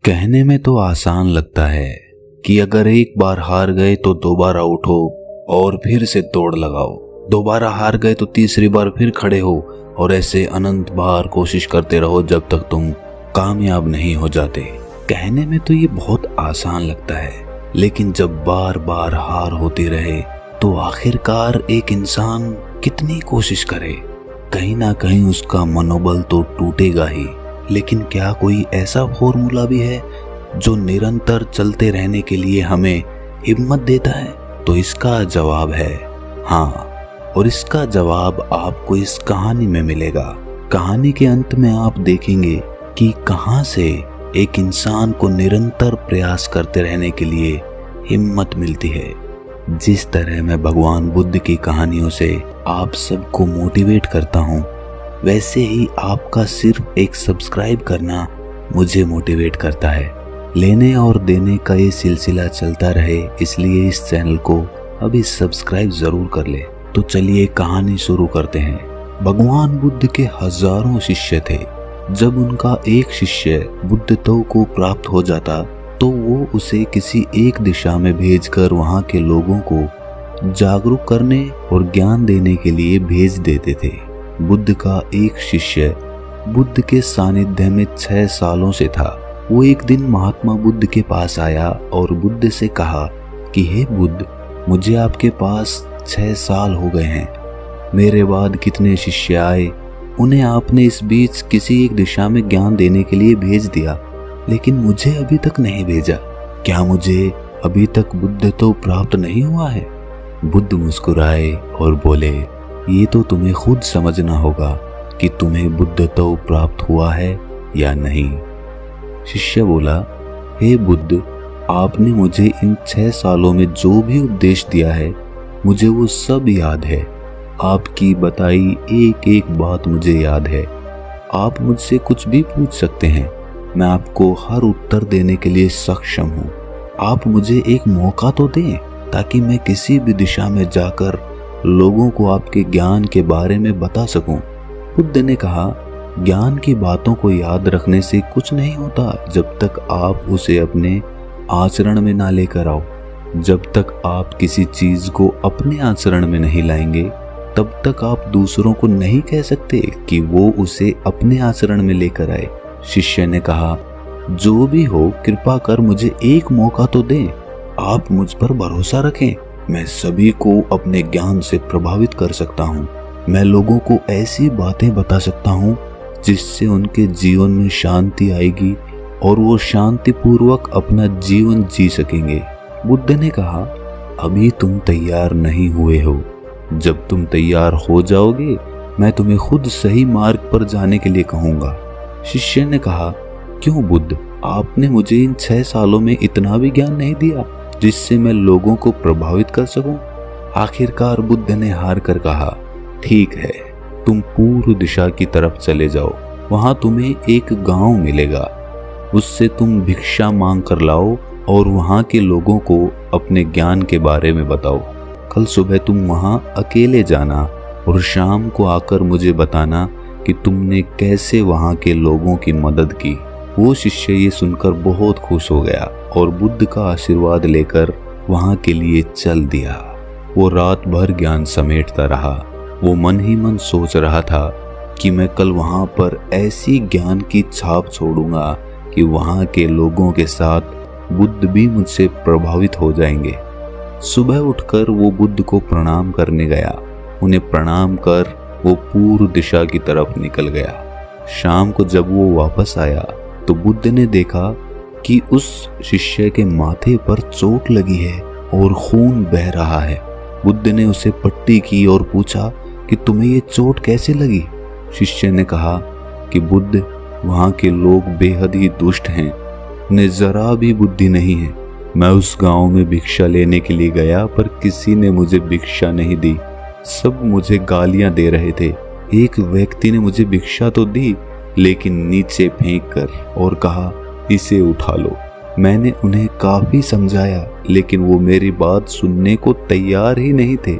कहने में तो आसान लगता है कि अगर एक बार हार गए तो दोबारा उठो और फिर से दौड़ लगाओ, दोबारा हार गए तो तीसरी बार फिर खड़े हो और ऐसे अनंत बार कोशिश करते रहो जब तक तुम कामयाब नहीं हो जाते। कहने में तो ये बहुत आसान लगता है, लेकिन जब बार बार हार होती रहे तो आखिरकार एक इंसान कितनी कोशिश करे, कहीं ना कहीं उसका मनोबल तो टूटेगा ही। लेकिन क्या कोई ऐसा फॉर्मूला भी है जो निरंतर चलते रहने के लिए हमें हिम्मत देता है? तो इसका जवाब है हाँ, और इसका जवाब आपको इस कहानी में मिलेगा। कहानी के अंत में आप देखेंगे कि कहां से एक इंसान को निरंतर प्रयास करते रहने के लिए हिम्मत मिलती है। जिस तरह मैं भगवान बुद्ध की कहानियों से आप सबको मोटिवेट करता हूँ, वैसे ही आपका सिर्फ एक सब्सक्राइब करना मुझे मोटिवेट करता है। लेने और देने का ये सिलसिला चलता रहे, इसलिए इस चैनल को अभी सब्सक्राइब जरूर कर ले। तो चलिए कहानी शुरू करते हैं। भगवान बुद्ध के हजारों शिष्य थे। जब उनका एक शिष्य बुद्धत्व को प्राप्त हो जाता तो वो उसे किसी एक दिशा में भेजकर वहाँ के लोगों को जागरूक करने और ज्ञान देने के लिए भेज देते थे। बुद्ध का एक शिष्य बुद्ध के सानिध्य में 6 सालों से था। वो एक दिन महात्मा बुद्ध के पास आया और बुद्ध से कहा कि हे बुद्ध, मुझे आपके पास 6 साल हो गए हैं। मेरे बाद कितने शिष्य आए, उन्हें आपने इस बीच किसी एक दिशा में ज्ञान देने के लिए भेज दिया, लेकिन मुझे अभी तक नहीं भेजा। क्या मुझे अभी तक बुद्धत्व प्राप्त नहीं हुआ है? बुद्ध मुस्कुराए और बोले, ये तो तुम्हें खुद समझना होगा कि तुम्हें बुद्धत्व प्राप्त हुआ है या नहीं। शिष्य बोला, हे बुद्ध, आपने मुझे इन 6 सालों में जो भी उपदेश दिया है, मुझे वो सब याद है। आपकी बताई एक एक बात मुझे याद है। आप मुझसे कुछ भी पूछ सकते हैं, मैं आपको हर उत्तर देने के लिए सक्षम हूँ। आप मुझे एक मौका तो दें ताकि मैं किसी भी दिशा में जाकर लोगों को आपके ज्ञान के बारे में बता सकूं। बुद्ध ने कहा, ज्ञान की बातों को याद रखने से कुछ नहीं होता जब तक आप उसे अपने आचरण में ना लेकर आओ। जब तक आप किसी चीज को अपने आचरण में नहीं लाएंगे, तब तक आप दूसरों को नहीं कह सकते कि वो उसे अपने आचरण में लेकर आए। शिष्य ने कहा, जो भी हो, कृपा कर मुझे एक मौका तो दें। आप मुझ पर भरोसा रखें। मैं सभी को अपने ज्ञान से प्रभावित कर सकता हूँ। मैं लोगों को ऐसी बातें बता सकता हूँ जिससे उनके जीवन में शांति आएगी और वो शांतिपूर्वक अपना जीवन जी सकेंगे। बुद्ध ने कहा, अभी तुम तैयार नहीं हुए हो। जब तुम तैयार हो जाओगे, मैं तुम्हें खुद सही मार्ग पर जाने के लिए कहूँगा। शिष्य ने कहा, क्यों बुद्ध, आपने मुझे इन 6 सालों में इतना भी ज्ञान नहीं दिया जिससे मैं लोगों को प्रभावित कर सकूं? आखिरकार बुद्ध ने हार कर कहा, ठीक है, तुम पूर्व दिशा की तरफ चले जाओ। वहां तुम्हें एक गांव मिलेगा, उससे तुम भिक्षा मांग कर लाओ और वहां के लोगों को अपने ज्ञान के बारे में बताओ। कल सुबह तुम वहां अकेले जाना और शाम को आकर मुझे बताना कि तुमने कैसे वहां के लोगों की मदद की। वो शिष्य ये सुनकर बहुत खुश हो गया और बुद्ध का आशीर्वाद लेकर वहां के लिए चल दिया। वो रात भर ज्ञान समेटता रहा। वो मन ही मन सोच रहा था कि मैं कल वहां पर ऐसी ज्ञान की छाप छोड़ूंगा कि वहां के लोगों के साथ बुद्ध भी मुझसे प्रभावित हो जाएंगे। सुबह उठकर वो बुद्ध को प्रणाम करने गया। उन्हें प्रणाम कर वो पूर्व दिशा की तरफ निकल गया। शाम को जब वो वापस आया तो बुद्ध ने देखा कि उस शिष्य के माथे पर चोट लगी है और खून बह रहा है। बुद्ध ने उसे पट्टी की और पूछा कि तुम्हें ये चोट कैसे लगी? शिष्य ने कहा कि बुद्ध, वहाँ के लोग बेहद ही दुष्ट हैं, उन्हें जरा भी बुद्धि नहीं है। मैं उस गांव में भिक्षा लेने के लिए गया पर किसी ने मुझे भिक्षा नहीं दी। सब मुझे गालियां दे रहे थे। एक व्यक्ति ने मुझे भिक्षा तो दी, लेकिन नीचे फेंक कर और कहा, इसे उठा लो। मैंने उन्हें काफी समझाया, लेकिन वो मेरी बात सुनने को तैयार ही नहीं थे।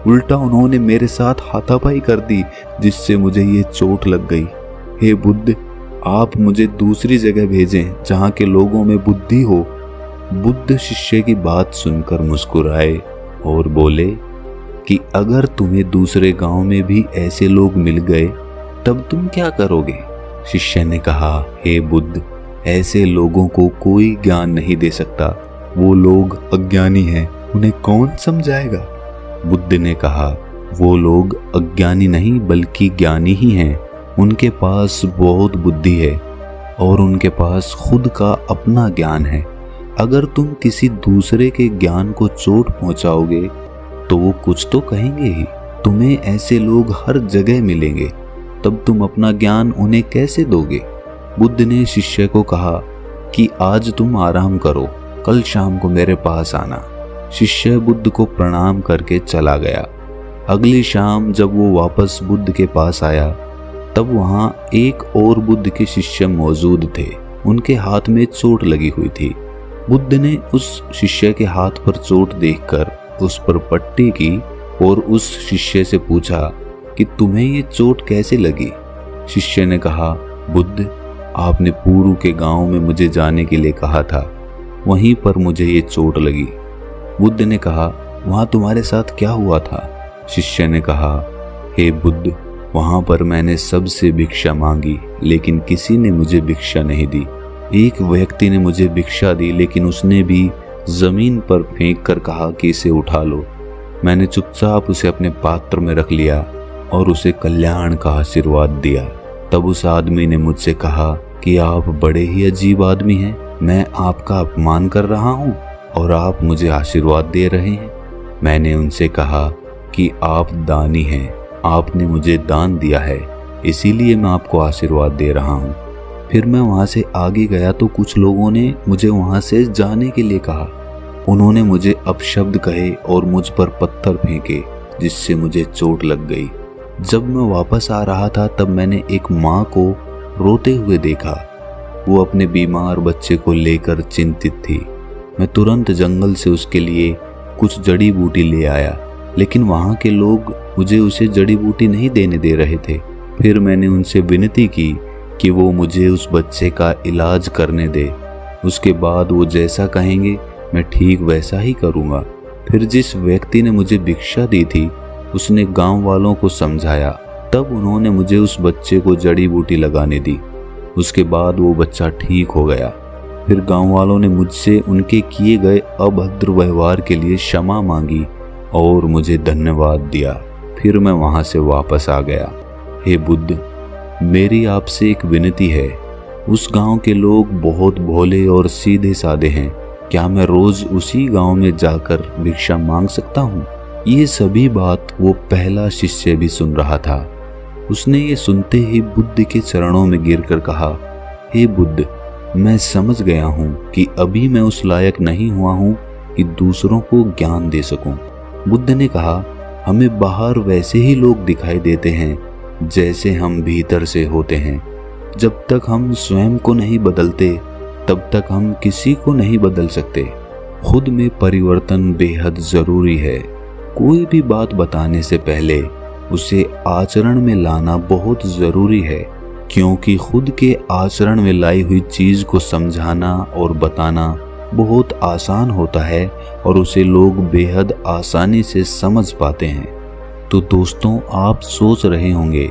उल्टा उन्होंने मेरे साथ हाथापाई कर दी, जिससे मुझे ये चोट लग गई। हे बुद्ध, आप मुझे दूसरी जगह भेजें जहाँ के लोगों में बुद्धि हो। बुद्ध शिष्य की बात सुनकर मुस्कुराए और बोले कि अगर तुम्हें दूसरे गांव में भी ऐसे लोग मिल गए तब तुम क्या करोगे? शिष्य ने कहा, हे बुद्ध, ऐसे लोगों को कोई ज्ञान नहीं दे सकता। वो लोग अज्ञानी हैं, उन्हें कौन समझाएगा? बुद्ध ने कहा, वो लोग अज्ञानी नहीं बल्कि ज्ञानी ही हैं। उनके पास बहुत बुद्धि है और उनके पास खुद का अपना ज्ञान है। अगर तुम किसी दूसरे के ज्ञान को चोट पहुंचाओगे तो वो कुछ तो कहेंगे ही। तुम्हें ऐसे लोग हर जगह मिलेंगे, तब तुम अपना ज्ञान उन्हें कैसे दोगे? बुद्ध ने शिष्य को कहा कि आज तुम आराम करो, कल शाम को मेरे पास आना। शिष्य बुद्ध को प्रणाम करके चला गया। अगली शाम जब वो वापस बुद्ध के पास आया तब वहां एक और बुद्ध के शिष्य मौजूद थे। उनके हाथ में चोट लगी हुई थी। बुद्ध ने उस शिष्य के हाथ पर चोट देखकर उस पर पट्टी की और उस शिष्य से पूछा कि तुम्हें ये चोट कैसे लगी? शिष्य ने कहा, बुद्ध, आपने पूर्व के गांव में मुझे जाने के लिए कहा था, वहीं पर मुझे ये चोट लगी। बुद्ध ने कहा, वहां तुम्हारे साथ क्या हुआ था? शिष्य ने कहा, हे बुद्ध, वहां पर मैंने सबसे भिक्षा मांगी लेकिन किसी ने मुझे भिक्षा नहीं दी। एक व्यक्ति ने मुझे भिक्षा दी लेकिन उसने भी जमीन पर फेंक कर कहा कि इसे उठा लो। मैंने चुपचाप उसे अपने पात्र में रख लिया और उसे कल्याण का आशीर्वाद दिया। तब उस आदमी ने मुझसे कहा कि आप बड़े ही अजीब आदमी हैं, मैं आपका अपमान कर रहा हूँ और आप मुझे आशीर्वाद दे रहे हैं। मैंने उनसे कहा कि आप दानी हैं, आपने मुझे दान दिया है, इसीलिए मैं आपको आशीर्वाद दे रहा हूँ। फिर मैं वहाँ से आगे गया तो कुछ लोगों ने मुझे वहाँ से जाने के लिए कहा। उन्होंने मुझे अपशब्द कहे और मुझ पर पत्थर फेंके जिससे मुझे चोट लग गई। जब मैं वापस आ रहा था तब मैंने एक माँ को रोते हुए देखा। वो अपने बीमार बच्चे को लेकर चिंतित थी। मैं तुरंत जंगल से उसके लिए कुछ जड़ी बूटी ले आया, लेकिन वहाँ के लोग मुझे उसे जड़ी बूटी नहीं देने दे रहे थे। फिर मैंने उनसे विनती की कि वो मुझे उस बच्चे का इलाज करने दे। उसके बाद वो जैसा कहेंगे मैं ठीक वैसा ही करूँगा। फिर जिस व्यक्ति ने मुझे भिक्षा दी थी उसने गांव वालों को समझाया, तब उन्होंने मुझे उस बच्चे को जड़ी बूटी लगाने दी। उसके बाद वो बच्चा ठीक हो गया। फिर गांव वालों ने मुझसे उनके किए गए अभद्र व्यवहार के लिए क्षमा मांगी और मुझे धन्यवाद दिया। फिर मैं वहां से वापस आ गया। हे बुद्ध, मेरी आपसे एक विनती है। उस गांव के लोग बहुत भोले और सीधे साधे हैं। क्या मैं रोज उसी गांव में जाकर भिक्षा मांग सकता हूँ? ये सभी बात वो पहला शिष्य भी सुन रहा था। उसने ये सुनते ही बुद्ध के चरणों में गिरकर कहा, हे बुद्ध, मैं समझ गया हूँ कि अभी मैं उस लायक नहीं हुआ हूँ कि दूसरों को ज्ञान दे सकूं। बुद्ध ने कहा, हमें बाहर वैसे ही लोग दिखाई देते हैं जैसे हम भीतर से होते हैं। जब तक हम स्वयं को नहीं बदलते तब तक हम किसी को नहीं बदल सकते। खुद में परिवर्तन बेहद जरूरी है। कोई भी बात बताने से पहले उसे आचरण में लाना बहुत जरूरी है, क्योंकि खुद के आचरण में लाई हुई चीज को समझाना और बताना बहुत आसान होता है और उसे लोग बेहद आसानी से समझ पाते हैं। तो दोस्तों, आप सोच रहे होंगे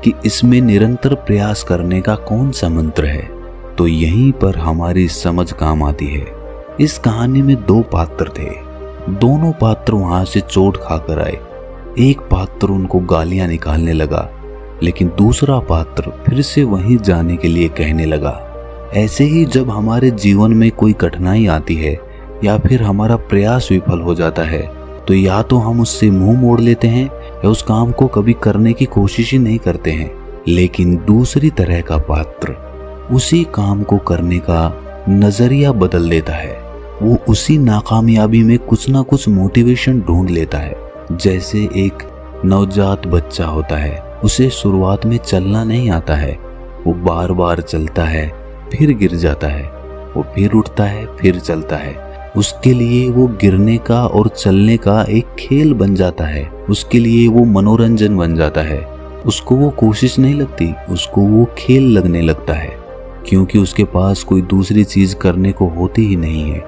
कि इसमें निरंतर प्रयास करने का कौन सा मंत्र है, तो यहीं पर हमारी समझ काम आती है। इस कहानी में दो पात्र थे। दोनों पात्र वहां से चोट खाकर आए। एक पात्र उनको गालियां निकालने लगा, लेकिन दूसरा पात्र फिर से वहीं जाने के लिए कहने लगा। ऐसे ही जब हमारे जीवन में कोई कठिनाई आती है या फिर हमारा प्रयास विफल हो जाता है, तो या तो हम उससे मुंह मोड़ लेते हैं या उस काम को कभी करने की कोशिश ही नहीं करते हैं। लेकिन दूसरी तरह का पात्र उसी काम को करने का नजरिया बदल देता है। वो उसी नाकामयाबी में कुछ ना कुछ मोटिवेशन ढूंढ लेता है। जैसे एक नवजात बच्चा होता है, उसे शुरुआत में चलना नहीं आता है, वो बार बार चलता है, फिर गिर जाता है, वो फिर उठता है, फिर चलता है। उसके लिए वो गिरने का और चलने का एक खेल बन जाता है। उसके लिए वो मनोरंजन बन जाता है। उसको वो कोशिश नहीं लगती, उसको वो खेल लगने लगता है, क्योंकि उसके पास कोई दूसरी चीज करने को होती ही नहीं है।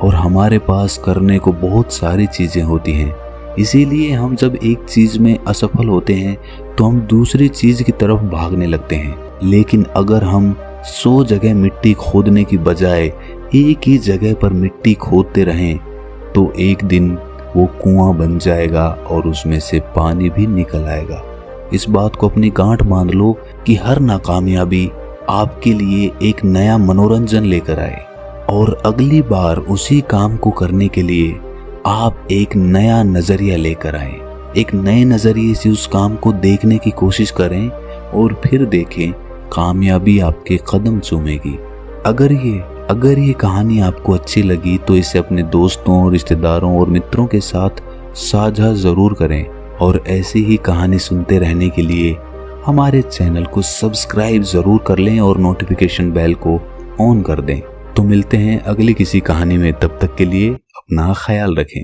और हमारे पास करने को बहुत सारी चीजें होती हैं, इसीलिए हम जब एक चीज में असफल होते हैं तो हम दूसरी चीज की तरफ भागने लगते हैं। लेकिन अगर हम 100 जगह मिट्टी खोदने की बजाय एक ही जगह पर मिट्टी खोदते रहें तो एक दिन वो कुआं बन जाएगा और उसमें से पानी भी निकल आएगा। इस बात को अपनी गांठ बांध लो कि हर नाकामयाबी आपके लिए एक नया मनोरंजन लेकर आए, और अगली बार उसी काम को करने के लिए आप एक नया नजरिया लेकर आए। एक नए नजरिए से उस काम को देखने की कोशिश करें और फिर देखें कामयाबी आपके कदम चूमेगी। अगर ये कहानी आपको अच्छी लगी तो इसे अपने दोस्तों, रिश्तेदारों और मित्रों के साथ साझा जरूर करें, और ऐसी ही कहानी सुनते रहने के लिए हमारे चैनल को सब्सक्राइब जरूर कर लें और नोटिफिकेशन बेल को ऑन कर दें। तो मिलते हैं अगली किसी कहानी में, तब तक के लिए अपना ख्याल रखें।